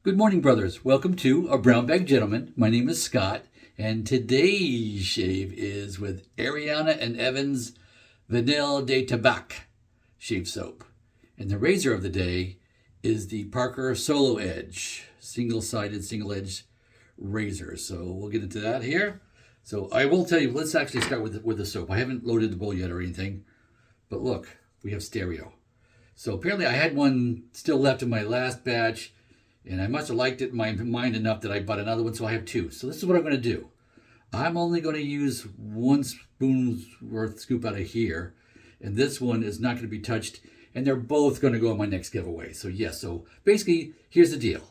Good morning, brothers. Welcome to A Brown Bag Gentleman. My name is Scott, and today's shave is with Ariana and Evan's Vanille de Tabac shave soap. And the razor of the day is the Parker SoloEdge, single-sided, single-edge razor. So we'll get into that here. So I will tell you, let's actually start with the soap. I haven't loaded the bowl yet or anything, but look, we have stereo. So apparently I had one still left in my last batch, and I must have liked it in my mind enough that I bought another one, so I have two. So this is what I'm going to do. I'm only going to use 1 spoon's worth scoop out of here, and this one is not going to be touched, and they're both going to go in my next giveaway. So yes, so basically, here's the deal.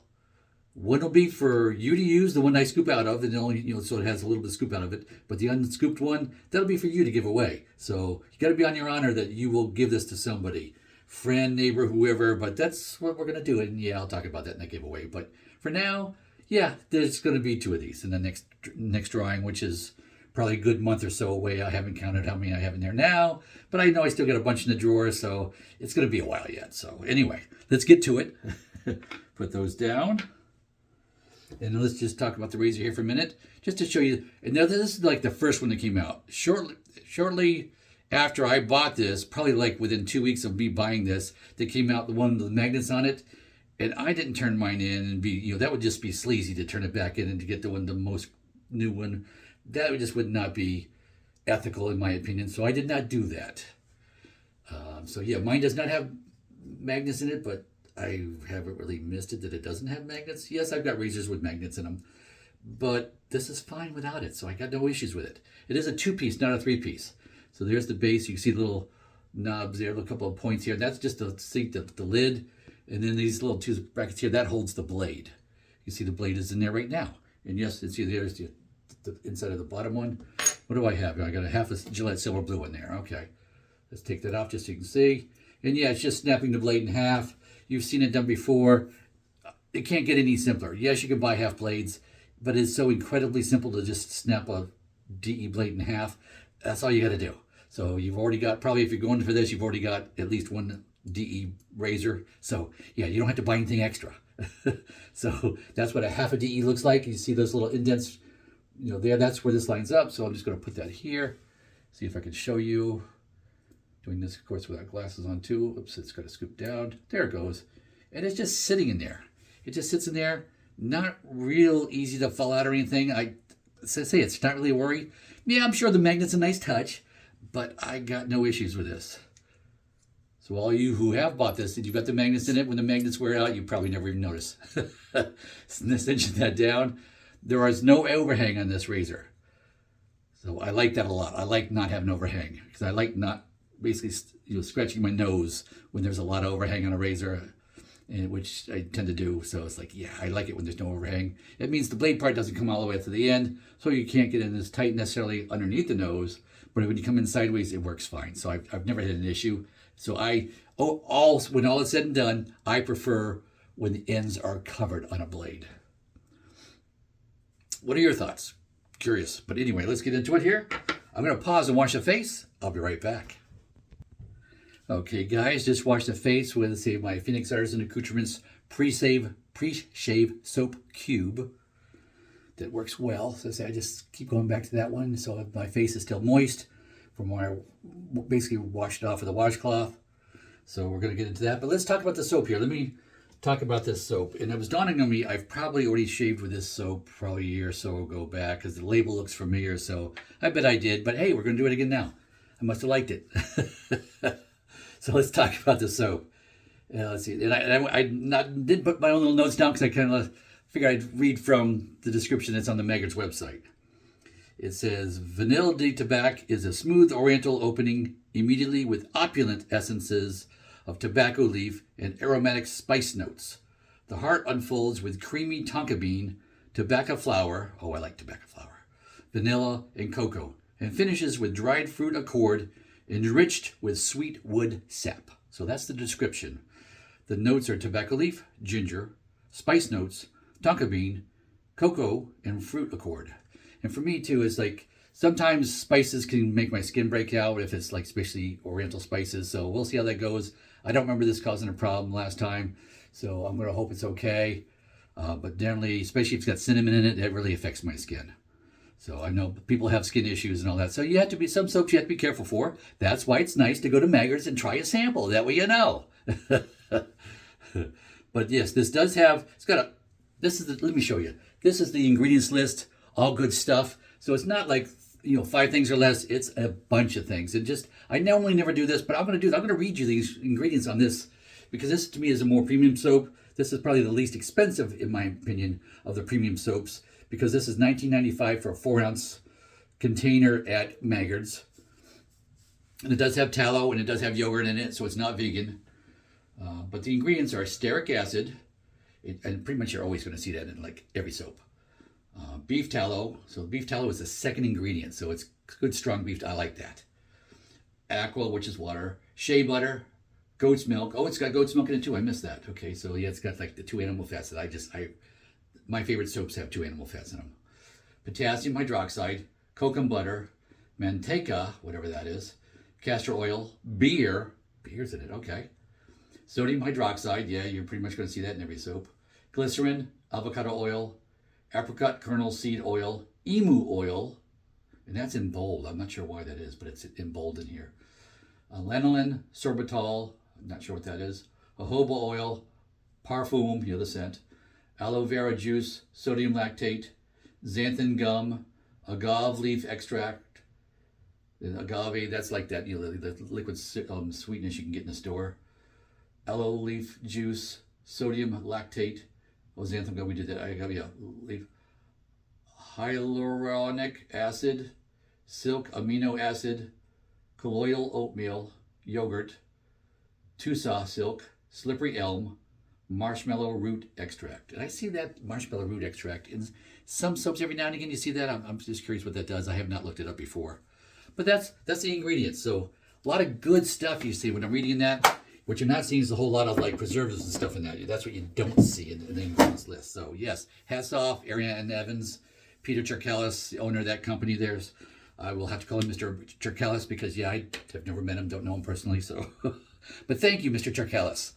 One will be for you to use, the one I scoop out of, and only, so it has a little bit of scoop out of it. But the unscooped one, that'll be for you to give away. So you got to be on your honor that you will give this to somebody. Friend, neighbor, whoever, but that's what we're going to do. And yeah, I'll talk about that in the giveaway. But for now, yeah, there's going to be 2 of these in the next drawing, which is probably a good month or so away. I haven't counted how many I have in there now, but I know I still got a bunch in the drawer, so it's going to be a while yet. So anyway, let's get to it. Put those down. And let's just talk about the razor here for a minute, just to show you. And now this is like the first one that came out. Shortly after I bought this, probably like within 2 weeks of me buying this, they came out the one with the magnets on it, and I didn't turn mine in and be, that would just be sleazy to turn it back in and to get the most new one. That would not be ethical in my opinion, so I did not do that. So yeah, mine does not have magnets in it, but I haven't really missed it that it doesn't have magnets. Yes, I've got razors with magnets in them, but this is fine without it, so I got no issues with it. It is a 2-piece, not a 3-piece. So there's the base. You can see the little knobs there, a couple of points here. That's just to sink the lid. And then these little 2 brackets here, that holds the blade. You see the blade is in there right now. And yes, see there's the inside of the bottom one. What do I have? I got a half a Gillette Silver Blue in there. Okay. Let's take that off just so you can see. And yeah, it's just snapping the blade in half. You've seen it done before. It can't get any simpler. Yes, you can buy half blades, but it's so incredibly simple to just snap a DE blade in half. That's all you got to do. So you've already got, probably if you're going for this, you've already got at least 1 DE razor. So yeah, you don't have to buy anything extra. So that's what a half a DE looks like. You see those little indents, there, that's where this lines up. So I'm just going to put that here. See if I can show you. Doing this, of course, without glasses on too. Oops, it's got to scoop down. There it goes. And it's just sitting in there. It just sits in there. Not real easy to fall out or anything. I say it's not really a worry. Yeah, I'm sure the magnet's a nice touch, but I got no issues with this. So all you who have bought this, and you've got the magnets in it, when the magnets wear out, you probably never even notice. Cinching that down. There is no overhang on this razor. So I like that a lot. I like not having overhang, because I like not basically scratching my nose when there's a lot of overhang on a razor, which I tend to do. So it's like, yeah, I like it when there's no overhang. It means the blade part doesn't come all the way to the end, so you can't get in as tight necessarily underneath the nose, but when you come in sideways, it works fine. So I've never had an issue. So when all is said and done, I prefer when the ends are covered on a blade. What are your thoughts? Curious. But anyway, let's get into it here. I'm going to pause and wash the face. I'll be right back. Okay, guys, just washed the face with, say, my Phoenix Artisan Accoutrements Preshave Soap Cube. That works well. So I just keep going back to that one. So my face is still moist from when I basically washed it off with a washcloth. So we're going to get into that. But let's talk about the soap here. Let me talk about this soap. And it was dawning on me, I've probably already shaved with this soap probably a year or so ago back, because the label looks familiar. So I bet I did. But hey, we're going to do it again now. I must have liked it. So let's talk about the soap. Let's see. And I did put my own little notes down because I kind of figured I'd read from the description that's on the Maggard's website. It says, Vanille de Tabac is a smooth oriental opening immediately with opulent essences of tobacco leaf and aromatic spice notes. The heart unfolds with creamy tonka bean, tobacco flower, oh, I like tobacco flower, vanilla, and cocoa, and finishes with dried fruit accord enriched with sweet wood sap. So that's the description. The notes are tobacco leaf, ginger, spice notes, tonka bean, cocoa, and fruit accord. And for me too, it's like sometimes spices can make my skin break out if it's like especially oriental spices. So we'll see how that goes. I don't remember this causing a problem last time, so I'm going to hope it's okay. But generally, especially if it's got cinnamon in it, it really affects my skin. So I know people have skin issues and all that. So you have to be, some soaps you have to be careful for. That's why it's nice to go to Maggard's and try a sample. That way you know. But yes, this does have, it's got a, this is the, let me show you. This is the ingredients list, all good stuff. So it's not like, 5 things or less. It's a bunch of things. And just, I normally never do this, but I'm going to read you these ingredients on this, because this to me is a more premium soap. This is probably the least expensive, in my opinion, of the premium soaps, because this is $19.95 for a 4-ounce container at Maggard's. And it does have tallow and it does have yogurt in it, so it's not vegan. But the ingredients are stearic acid, and pretty much you're always going to see that in like every soap. Beef tallow, so beef tallow is the second ingredient, so it's good strong beef. I like that. Aqua, which is water. Shea butter. Goat's milk. Oh, it's got goat's milk in it too. I missed that. Okay, so yeah, it's got like the 2 animal fats that my favorite soaps have 2 animal fats in them. Potassium hydroxide, coconut butter, manteca, whatever that is, castor oil, beer's in it, okay. Sodium hydroxide, yeah, you're pretty much going to see that in every soap. Glycerin, avocado oil, apricot kernel seed oil, emu oil, and that's in bold. I'm not sure why that is, but it's in bold in here. Lanolin, sorbitol, I'm not sure what that is. Jojoba oil, parfum, the scent. Aloe vera juice, sodium lactate, xanthan gum, agave leaf extract. And agave, that's like that, the liquid sweetness you can get in the store. Aloe leaf juice, sodium lactate. Oh, xanthan gum, we did that. Leaf. Hyaluronic acid, silk amino acid, colloidal oatmeal, yogurt, tusa silk, slippery elm, marshmallow root extract. And I see that marshmallow root extract in some soaps every now and again. You see that? I'm just curious what that does. I have not looked it up before. But that's the ingredients. So a lot of good stuff you see when I'm reading that. What you're not seeing is a whole lot of like preservatives and stuff in that. That's what you don't see in the ingredients list. So yes, hats off, Ariana and Evans, Peter Cherkelis, the owner of that company. I will have to call him Mr. Cherkelis because I have never met him, don't know him personally. So, but thank you, Mr. Cherkelis,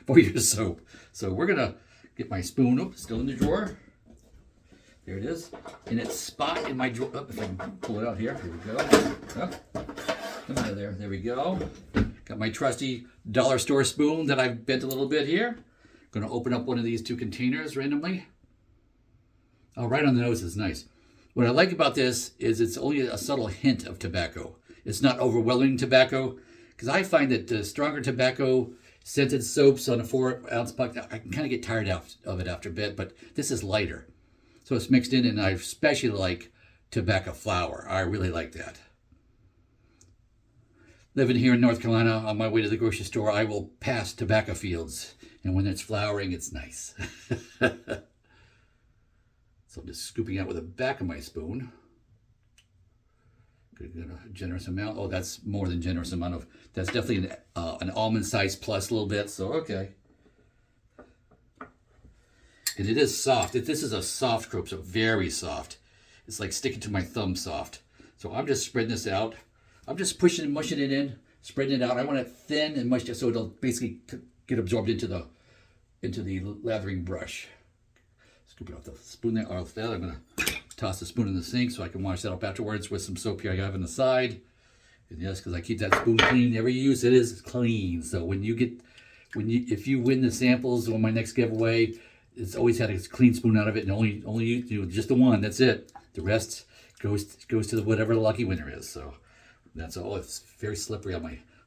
for your soap. So we're gonna get my spoon. Oh, still in the drawer. There it is, in its spot in my drawer. Oh, if I can pull it out here. Here we go. Oh, come out of there. There we go. Got my trusty dollar store spoon that I've bent a little bit here. Going to open up one of these 2 containers randomly. Oh, right on the nose is nice. What I like about this is it's only a subtle hint of tobacco. It's not overwhelming tobacco, because I find that the stronger tobacco scented soaps on a 4-ounce puck, I can kind of get tired of it after a bit, but this is lighter. So it's mixed in, and I especially like tobacco flower. I really like that. Living here in North Carolina, on my way to the grocery store, I will pass tobacco fields. And when it's flowering, it's nice. So I'm just scooping out with the back of my spoon. Get a generous amount. Oh, that's more than generous amount of. That's definitely an almond size plus a little bit. So okay. And it is soft. This is a soft soap, so very soft. It's like sticking to my thumb soft. So I'm just spreading this out. I'm just pushing and mushing it in, spreading it out. I want it thin and mushed so it'll basically get absorbed into the lathering brush. Scoop it off the spoon there. Off that, I'm going to toss the spoon in the sink so I can wash that up afterwards with some soap here I have on the side. And yes, because I keep that spoon clean. Every use it is clean. So if you win the samples on my next giveaway, it's always had a clean spoon out of it, and only just the one. That's it. The rest goes to whatever the lucky winner is. So. That's all. It's very slippery on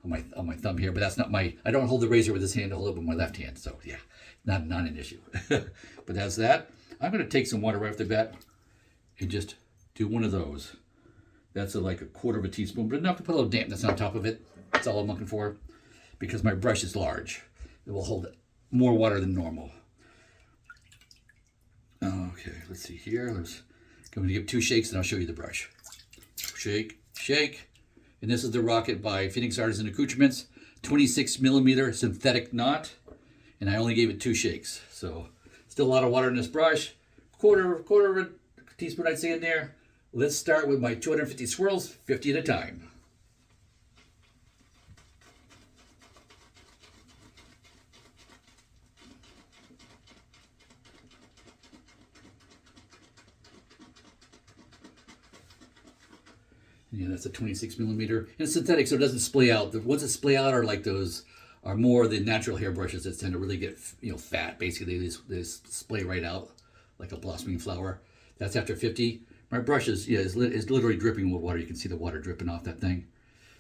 my thumb here, but that's not I don't hold the razor with this hand. I hold it with my left hand. So yeah, not an issue. But that's that. I'm going to take some water right off the bat and just do one of those. That's like a 1/4 of a teaspoon, but enough to put a little dampness on top of it. That's all I'm looking for, because my brush is large. It will hold more water than normal. Okay, let's see here. I'm going to give 2 shakes, and I'll show you the brush. Shake, shake. And this is the Rocket by Phoenix Artisan Accoutrements, 26 millimeter synthetic knot. And I only gave it 2 shakes. So still a lot of water in this brush. Quarter of a teaspoon I'd say in there. Let's start with my 250 swirls, 50 at a time. Yeah, that's a 26 millimeter. And it's synthetic, so it doesn't splay out. The ones that splay out are like those, are more the natural hair brushes that tend to really get, fat. Basically, they splay right out like a blossoming flower. That's after 50. My brush is literally dripping with water. You can see the water dripping off that thing.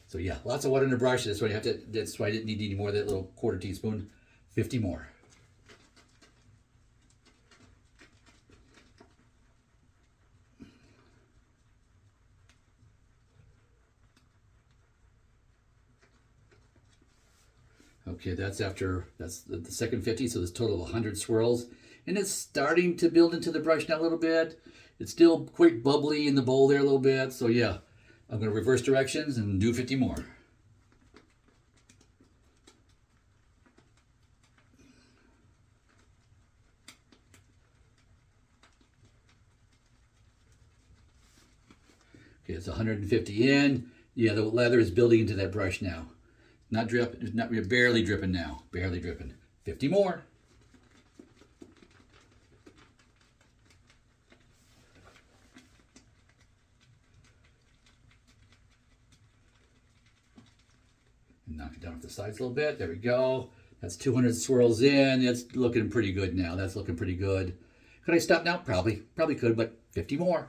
So yeah, lots of water in the brush. That's why I didn't need any more of that little quarter teaspoon. 50 more. Okay, that's the second 50, so there's a total of 100 swirls. And it's starting to build into the brush now a little bit. It's still quite bubbly in the bowl there a little bit. So yeah, I'm going to reverse directions and do 50 more. Okay, it's 150 in. Yeah, the lather is building into that brush now. Not barely dripping now. Barely dripping. 50 more. And knock it down off the sides a little bit. There we go. That's 200 swirls in. It's looking pretty good now. That's looking pretty good. Could I stop now? Probably could, but 50 more.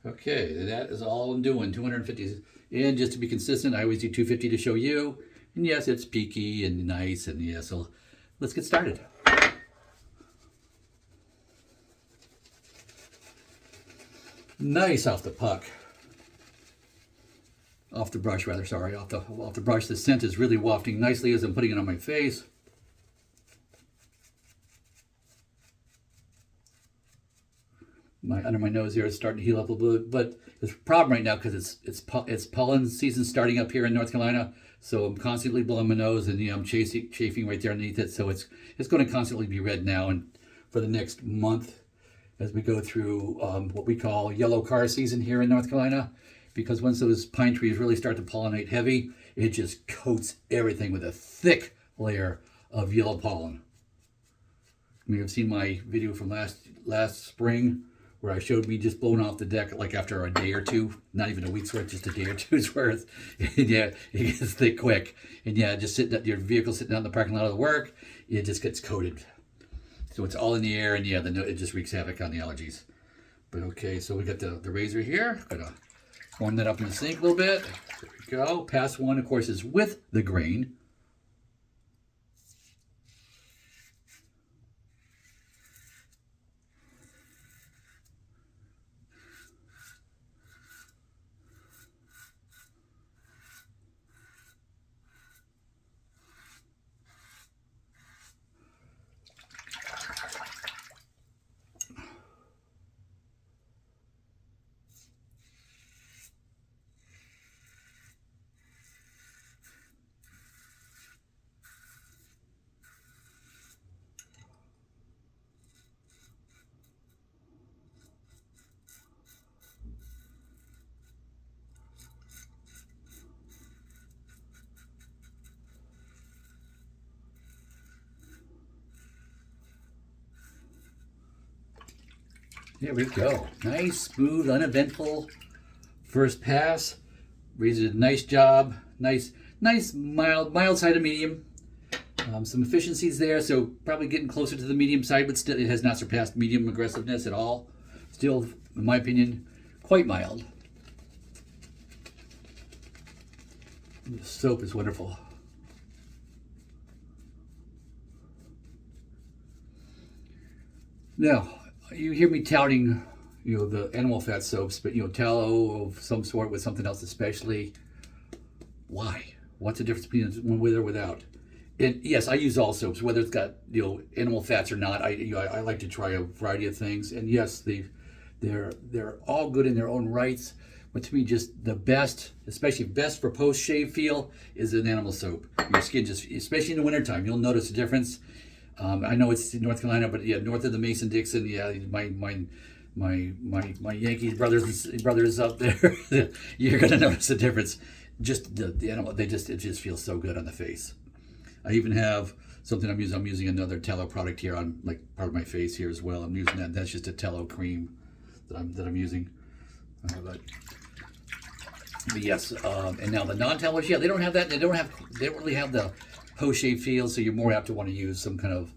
Okay, that is all I'm doing. 250 in, just to be consistent. I always do 250 to show you. And yes, it's peaky and nice, and yeah, so let's get started. Nice off the puck. Off the brush, rather, sorry. Off the brush. The scent is really wafting nicely as I'm putting it on my face. Under my nose here is starting to heal up a little bit, but there's a problem right now because it's pollen season starting up here in North Carolina, so I'm constantly blowing my nose, and I'm chafing right there underneath it, so it's going to constantly be red now and for the next month as we go through what we call yellow car season here in North Carolina, because once those pine trees really start to pollinate heavy, it just coats everything with a thick layer of yellow pollen. You may have seen my video from last spring, where I showed me just blowing off the deck like after a day or two, not even a week's worth, just a day or two's worth. And yeah, it gets thick quick. And yeah, just your vehicle sitting out in the parking lot of the work, it just gets coated. So it's all in the air, and yeah, it just wreaks havoc on the allergies. But okay, so we got the razor here. Gonna warm that up in the sink a little bit. There we go. Pass one, of course, is with the grain. There we go. Nice, smooth, uneventful first pass. Razor did a nice job. Nice, mild side of medium. Some efficiencies there, so probably getting closer to the medium side, but still it has not surpassed medium aggressiveness at all. Still, in my opinion, quite mild. The soap is wonderful. Now, you hear me touting, the animal fat soaps, but tallow of some sort with something else especially. Why? What's the difference between one with or without? And yes, I use all soaps, whether it's got animal fats or not. I like to try a variety of things, and yes, they're all good in their own rights. But to me, just the best, especially best for post shave feel, is an animal soap. Your skin just, especially in the wintertime, you'll notice a difference. I know it's in North Carolina, but yeah, north of the Mason-Dixon, yeah, my Yankee brothers up there, you're gonna notice a difference. just the animal, it just feels so good on the face. I even have something I'm using. I'm using another tallow product here on like part of my face here as well. I'm using that. That's just a tallow cream that I'm using. But yes, and now the non-tallow, yeah, they don't have that. They don't really have the post-shave feel. So you're more apt to want to use some kind of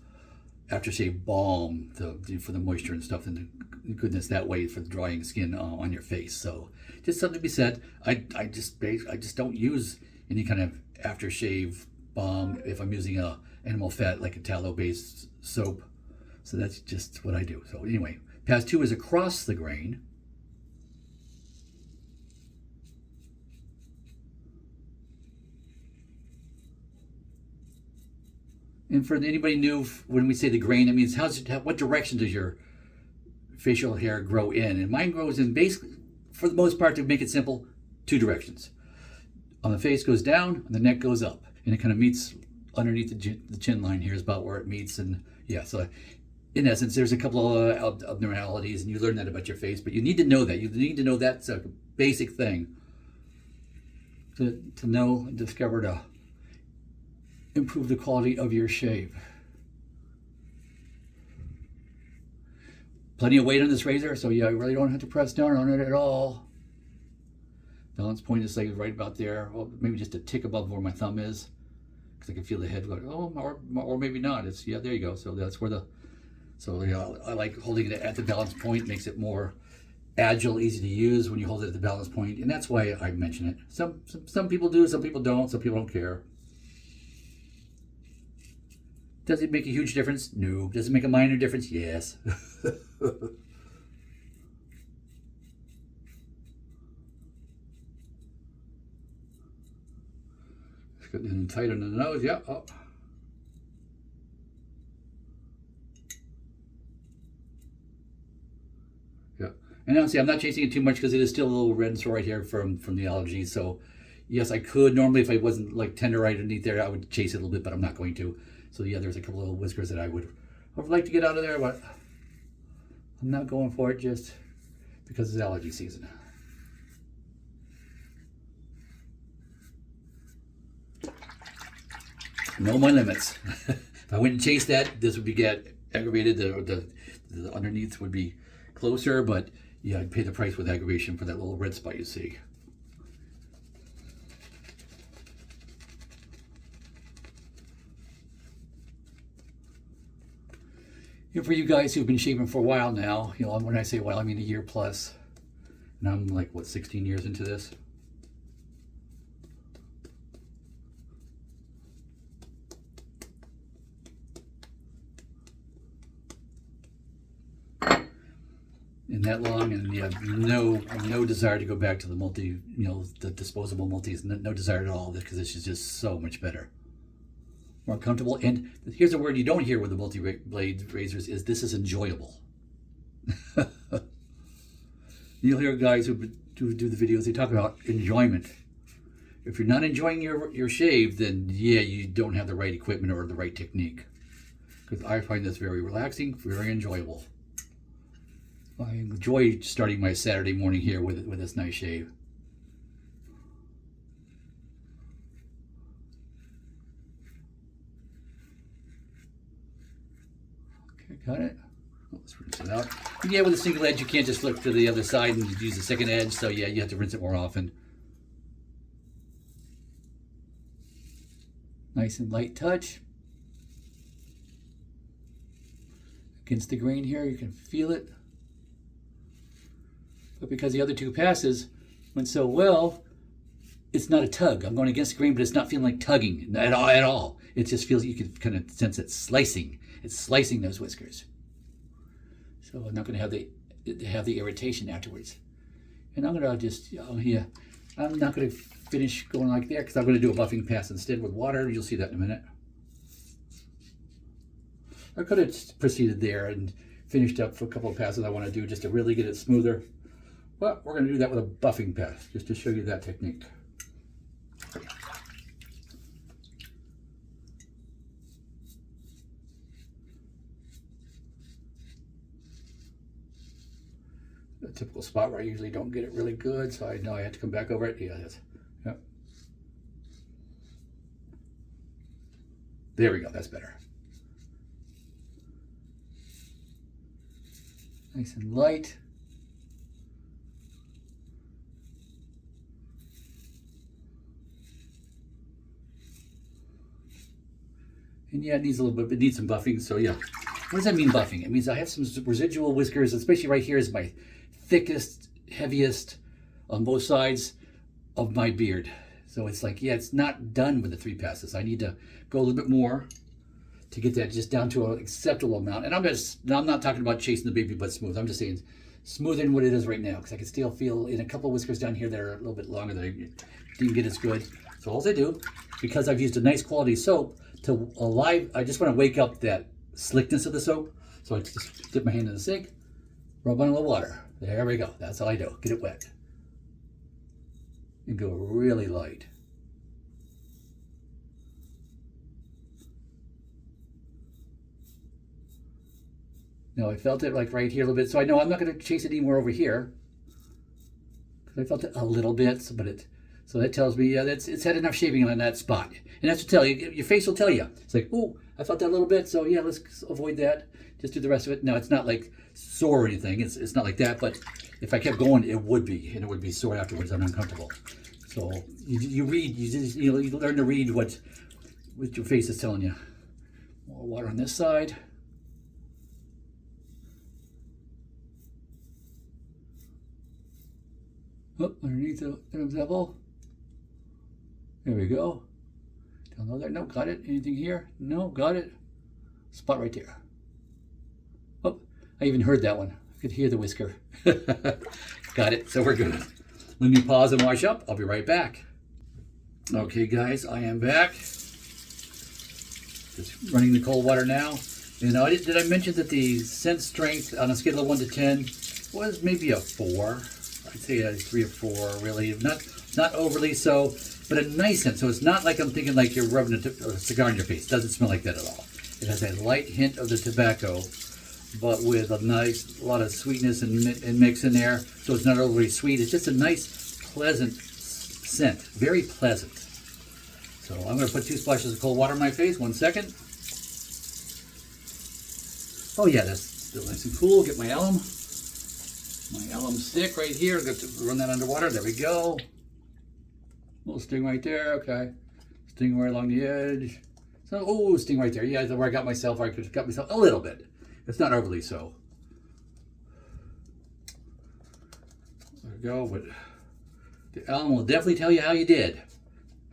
aftershave balm for the moisture and stuff, and the goodness that way for the drying skin on your face. So just something to be said. I just don't use any kind of aftershave balm if I'm using a animal fat like a tallow based soap. So that's just what I do. So anyway, pass 2 is across the grain. And for anybody new, when we say the grain, it means what direction does your facial hair grow in? And mine grows in basically, for the most part, to make it simple, 2 directions. On the face goes down, and the neck goes up, and it kind of meets underneath the chin line here is about where it meets. And yeah, so in essence, there's a couple of abnormalities, and you learn that about your face, but you need to know that. You need to know that's a basic thing to know and discover to improve the quality of your shave. Plenty of weight on this razor, so yeah, you really don't have to press down on it at all. Balance point is like right about there, well, maybe just a tick above where my thumb is, because I can feel the head going, oh, or maybe not. It's, yeah, there you go. So that's where I like holding it at the balance point. Makes it more agile, easy to use when you hold it at the balance point, and that's why I mention it. Some people do, some people don't, some people don't care. Does it make a huge difference? No. Does it make a minor difference? Yes. It's getting tight on the nose. Yeah. Oh. Yeah. And now see, I'm not chasing it too much because it is still a little red and sore right here from the allergies. So yes, I could normally, if I wasn't like tender right underneath there, I would chase it a little bit, but I'm not going to. So yeah, there's a couple of whiskers that I would like to get out of there, but I'm not going for it just because it's allergy season. Know my limits. If I went and chased that, this would get aggravated. The underneath would be closer, but yeah, I'd pay the price with aggravation for that little red spot you see. And for you guys who've been shaving for a while now, you know, when I say a while, I mean a year plus. And I'm like, what, 16 years into this? And that long, and you have no desire to go back to the disposable multis, no desire at all, because this is just so much better. More comfortable. And here's a word you don't hear with the multi-blade razors is this is enjoyable. You'll hear guys who do the videos, they talk about enjoyment. If you're not enjoying your shave, then yeah, you don't have the right equipment or the right technique. Because I find this very relaxing, very enjoyable. I enjoy starting my Saturday morning here with this nice shave. Got it. Oh, let's rinse it out. And yeah, with a single edge, you can't just flip to the other side and use the second edge. So yeah, you have to rinse it more often. Nice and light touch. Against the grain here, you can feel it. But because the other 2 passes went so well, it's not a tug. I'm going against the grain, but it's not feeling like tugging at all. It just feels, you can kind of sense it slicing. It's slicing those whiskers. So I'm not going to have the irritation afterwards. And I'm going to just, yeah, I'm not going to finish going like that because I'm going to do a buffing pass instead with water. You'll see that in a minute. I could have proceeded there and finished up for a couple of passes I want to do just to really get it smoother. But we're going to do that with a buffing pass just to show you that technique. A typical spot where I usually don't get it really good, so I know I have to come back over it. Yeah, that's, yep. There we go, that's better. Nice and light. And yeah, it needs a little bit, it needs some buffing, so yeah. What does that mean, buffing? It means I have some residual whiskers, especially right here is my thickest, heaviest on both sides of my beard. So it's like, yeah, it's not done with the 3 passes. I need to go a little bit more to get that just down to an acceptable amount. And I'm not talking about chasing the baby butt smooth. I'm just saying smoother than what it is right now, because I can still feel in a couple of whiskers down here that are a little bit longer that I didn't get as good. So all I do, because I've used a nice quality soap, I just want to wake up that slickness of the soap. So I just dip my hand in the sink, rub on a little water. There we go. That's all I do. Get it wet. And go really light. Now I felt it like right here a little bit. So I know I'm not going to chase it anymore over here, because I felt it a little bit, so that tells me, yeah, it's had enough shaving on that spot. And that's to tell you, your face will tell you. It's like, oh, I felt that a little bit, so yeah, let's avoid that. Just do the rest of it. Now, it's not like sore or anything. It's not like that, but if I kept going, it would be, and it would be sore afterwards. I'm uncomfortable. So you read, you learn to read what your face is telling you. More water on this side. Oh, underneath the bevel. There we go. Down low there. No, got it. Anything here? No, got it. Spot right there. Oh, I even heard that one. I could hear the whisker. Got it. So we're good. Let me pause and wash up. I'll be right back. Okay, guys, I am back. Just running the cold water now. You know, did I mention that the scent strength on a scale of 1 to 10 was maybe a 4? I'd say a 3 or 4, really. Not overly so, but a nice scent. So it's not like I'm thinking like you're rubbing a cigar in your face. It doesn't smell like that at all. It has a light hint of the tobacco, but with a lot of sweetness and mix in there. So it's not overly sweet. It's just a nice, pleasant scent. Very pleasant. So I'm going to put 2 splashes of cold water on my face. 1 second. Oh yeah, that's still nice and cool. Get my alum. My alum stick right here. I'm going to run that underwater. There we go. Little sting right there. Okay. Sting right along the edge. So, oh, sting right there. Yeah, where I got myself. I could have got myself a little bit. It's not overly so. There we go. But the alum will definitely tell you how you did.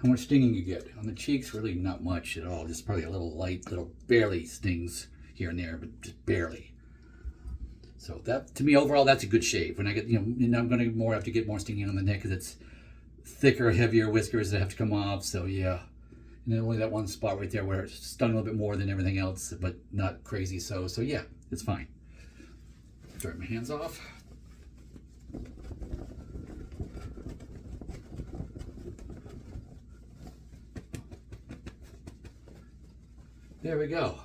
How much stinging you get. On the cheeks, really not much at all. Just probably a little light, barely stings here and there, but just barely. So that, to me, overall, that's a good shave. When I get, and I'm going to have to get more stinging on the neck because it's thicker, heavier whiskers that have to come off. So yeah, and then only that one spot right there where it stung a little bit more than everything else, but not crazy. So yeah, it's fine. Dry my hands off. There we go.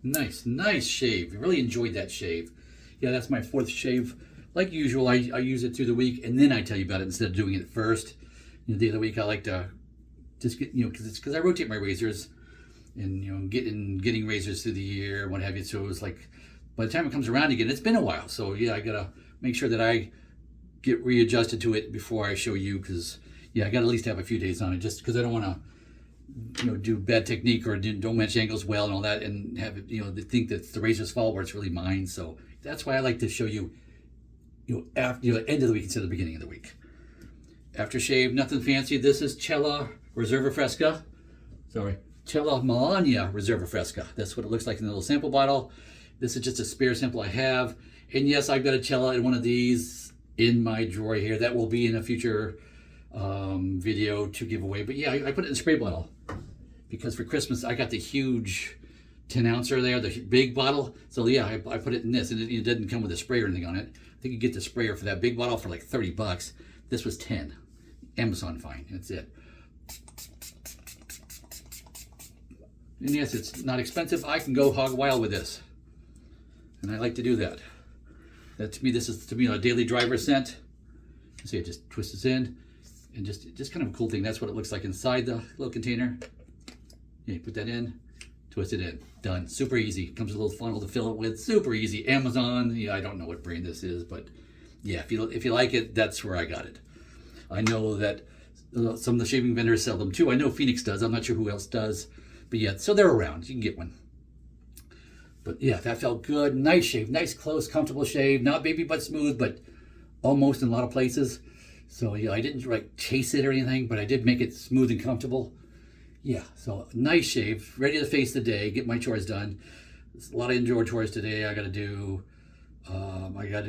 Nice shave. Really enjoyed that shave. Yeah, that's my 4th shave. Like usual, I use it through the week, and then I tell you about it instead of doing it first. The day of the week, I like to just get, because I rotate my razors, and getting razors through the year, what have you. So it was like, by the time it comes around again, it's been a while. So yeah, I gotta make sure that I get readjusted to it before I show you, because yeah, I gotta at least have a few days on it, just because I don't want to, do bad technique or don't match angles well and all that, and have it, they think that the razor's fault where it's really mine. So that's why I like to show you, after end of the week instead of the beginning of the week. Aftershave, nothing fancy. This is Cella Reserva Fresca. Cella Melinia Reserva Fresca. That's what it looks like in the little sample bottle. This is just a spare sample I have. And yes, I've got a Cella in one of these in my drawer here. That will be in a future video to give away. But yeah, I put it in a spray bottle because for Christmas I got the huge 10-ouncer there, the big bottle. So yeah, I put it in this, and it didn't come with a spray or anything on it. I think you get the sprayer for that big bottle for like $30. This was 10. Amazon fine. That's it. And yes, it's not expensive. I can go hog wild with this, and I like to do that. This is a daily driver scent. See, it just twists this in, and just kind of a cool thing. That's what it looks like inside the little container. Yeah, you put that in, twist it in. Done. Super easy. Comes with a little funnel to fill it with. Super easy. Amazon. Yeah, I don't know what brand this is, but yeah, if you like it, that's where I got it. I know that some of the shaving vendors sell them too. I know Phoenix does. I'm not sure who else does, but yeah, so they're around. You can get one. But yeah, that felt good. Nice shave. Nice, close, comfortable shave. Not baby butt smooth, but almost in a lot of places. So yeah, I didn't like chase it or anything, but I did make it smooth and comfortable. Yeah, so nice shave. Ready to face the day, get my chores done. There's a lot of indoor chores today. I got to do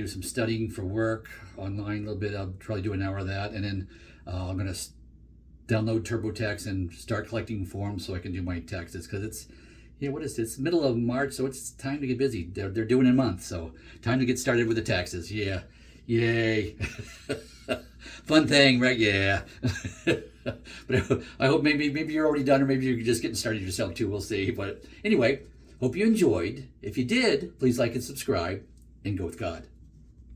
some studying for work online a little bit. I'll probably do an hour of that. And then I'm going to download TurboTax and start collecting forms so I can do my taxes. Because it's, yeah, what is this? Middle of March, so it's time to get busy. They're doing it in a month, so time to get started with the taxes. Yeah, yay. Fun thing, right? Yeah. But I hope maybe you're already done, or maybe you're just getting started yourself too. We'll see. But anyway, hope you enjoyed. If you did, please like and subscribe, and go with God.